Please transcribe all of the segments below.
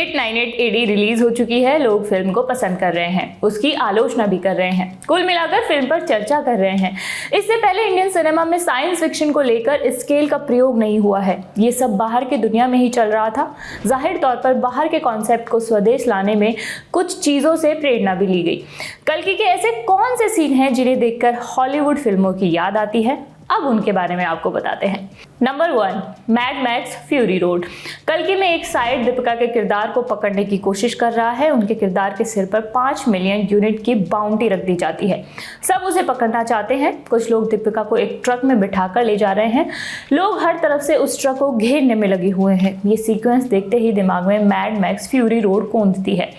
2898 AD release हो चुकी है। लोग फिल्म को पसंद कर रहे हैं, उसकी आलोचना भी कर रहे हैं, कुल मिलाकर फिल्म पर चर्चा कर रहे हैं। इससे पहले इंडियन सिनेमा में साइंस फिक्शन को लेकर स्केल का प्रयोग नहीं हुआ है। ये सब बाहर की दुनिया में ही चल रहा था। जाहिर तौर पर बाहर के कॉन्सेप्ट को स्वदेश लाने में कुछ चीजों से प्रेरणा भी ली गई। कल्कि के ऐसे कौन से सीन हैं जिन्हें देखकर हॉलीवुड फिल्मों की याद आती है? अब उनके बारे में आपको बताते हैं। Number 1, mad max fury road. कल्कि में एक साइड दीपिका के किरदार को पकड़ने की कोशिश कर रहा है। उनके किरदार के सिर पर 5 मिलियन यूनिट की बाउंटी रख दी जाती है। सब उसे पकड़ना चाहते हैं। कुछ लोग दीपिका को एक ट्रक में बिठाकर ले जा रहे हैं। लोग हर तरफ से उस ट्रक को घेरने में लगे हुए हैं। ये सीक्वेंस देखते ही दिमाग में मैड मैक्स फ्यूरी रोड गूंजती है।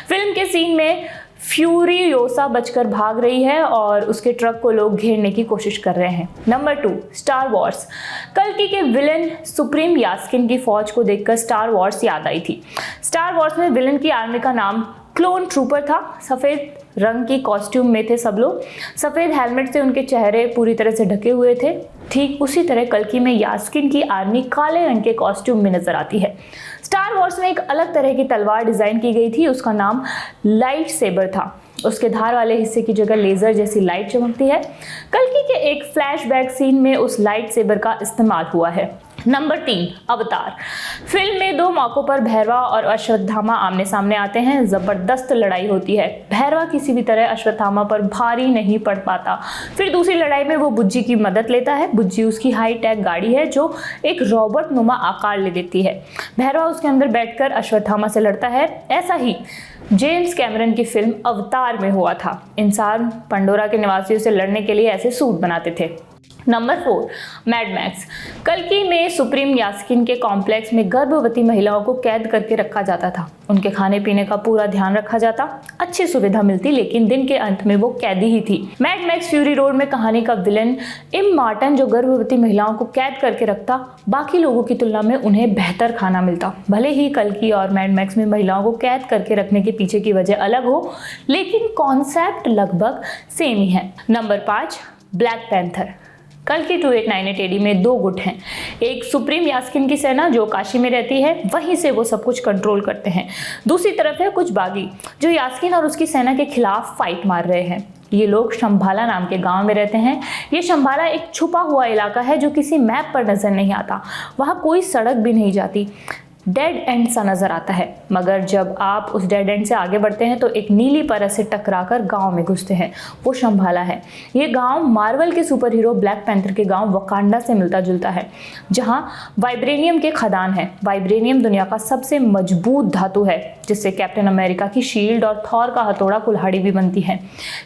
फिल्म के सीन में फ्यूरियोसा बचकर भाग रही है और उसके ट्रक को लोग घेरने की कोशिश कर रहे हैं। Number 2, star Wars. कल्कि के विलेन सुप्रीम यास्किन की फौज को देखकर स्टार वॉर्स याद आई थी। स्टार वॉर्स में विलेन की आर्मी का नाम क्लोन ट्रूपर था। सफ़ेद रंग की कॉस्ट्यूम में थे सब लोग। सफ़ेद हेलमेट से उनके चेहरे पूरी तरह से ढके हुए थे। ठीक उसी तरह कल्कि में यास्किन की आर्मी काले रंग के कॉस्ट्यूम में नजर आती है। स्टार वॉर्स में एक अलग तरह की तलवार डिज़ाइन की गई थी। उसका नाम लाइट सेबर था। उसके धार वाले हिस्से की जगह लेज़र जैसी लाइट चमकती है। कल्कि के एक फ्लैशबैक सीन में उस लाइट सेबर का इस्तेमाल हुआ है। नंबर 3, अवतार। फिल्म में 2 मौकों पर भैरवा और अश्वत्थामा आमने सामने आते हैं। जबरदस्त लड़ाई होती है। भैरवा किसी भी तरह अश्वत्थामा पर भारी नहीं पड़ पाता। फिर दूसरी लड़ाई में वो बुज्जी की मदद लेता है। बुज्जी उसकी हाई टेक गाड़ी है जो एक रॉबोट नुमा आकार ले देती है। भैरवा उसके अंदर बैठकर अश्वत्थामा से लड़ता है। ऐसा ही जेम्स कैमरन की फिल्म अवतार में हुआ था। इंसान पंडोरा के निवासियों से लड़ने के लिए ऐसे सूट बनाते थे। Number 4, mad max. कल्कि में सुप्रीम यास्किन के कॉम्प्लेक्स में गर्भवती महिलाओं को कैद करके रखा जाता था। उनके खाने पीने का पूरा ध्यान रखा जाता, अच्छी सुविधा मिलती, लेकिन दिन के अंत में वो कैदी ही थी। मैड मैक्स फ्यूरी रोड में कहानी का विलन इम मार्टन जो गर्भवती महिलाओं को कैद करके रखता, बाकी लोगों की तुलना में उन्हें बेहतर खाना मिलता। भले ही कल्कि और मैड मैक्स में महिलाओं को कैद करके रखने के पीछे की वजह अलग हो, लेकिन कॉन्सेप्ट लगभग सेम ही है। Number 5, black panther. कल्कि 2898 AD में 2 गुट हैं। एक सुप्रीम यास्किन की सेना जो काशी में रहती है, वहीं से वो सब कुछ कंट्रोल करते हैं। दूसरी तरफ है कुछ बागी जो यास्किन और उसकी सेना के खिलाफ फाइट मार रहे हैं। ये लोग शंभाला नाम के गांव में रहते हैं। ये शंभाला एक छुपा हुआ इलाका है जो किसी मैप पर नजर नहीं आता। वहाँ कोई सड़क भी नहीं जाती। डेड एंड सा नजर आता है, मगर जब आप उस डेड एंड से आगे बढ़ते हैं तो एक नीली परत से टकराकर गांव में घुसते हैं। वो शंभाला है। ये गांव मार्वल के सुपर हीरो ब्लैक पैंथर के गांव वकांडा से मिलता जुलता है, जहां वाइब्रेनियम के खदान है। वाइब्रेनियम दुनिया का सबसे मजबूत धातु है, जिससे कैप्टन अमेरिका की शील्ड और थॉर का हथौड़ा कुल्हाड़ी भी बनती है।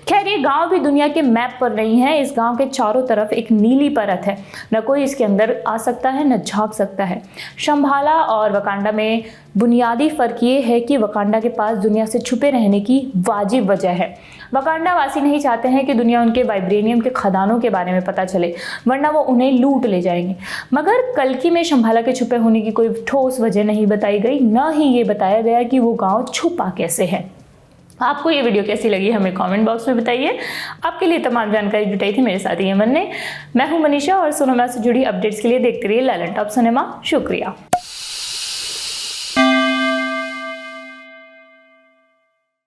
खैर, ये गाँव भी दुनिया के मैप पर नहीं है। इस गाँव के चारों तरफ एक नीली परत है। न कोई इसके अंदर आ सकता है, न झाँक सकता है। शंभाला और वकांडा में बुनियादी फर्क ये है कि वकांडा के पास दुनिया से छुपे रहने की वाजिब वजह है। वकांडा वासी नहीं चाहते हैं कि दुनिया उनके वाइब्रेनियम के खदानों के बारे में पता चले, वरना वो उन्हें लूट ले जाएंगे। मगर कल्कि में शंभाला के छुपे होने की कोई ठोस वजह नहीं बताई गई, न ही ये बताया गया कि वो गांव छुपा कैसे है। आपको ये वीडियो कैसी लगी हमें कमेंट बॉक्स में बताइए। आपके लिए तमाम जानकारी जुटाई थी मेरे साथी यमन ने। मैं हूं मनीषा और सिनेमा से जुड़ी अपडेट्स के लिए देखते रहिए लालन टॉप सिनेमा। शुक्रिया।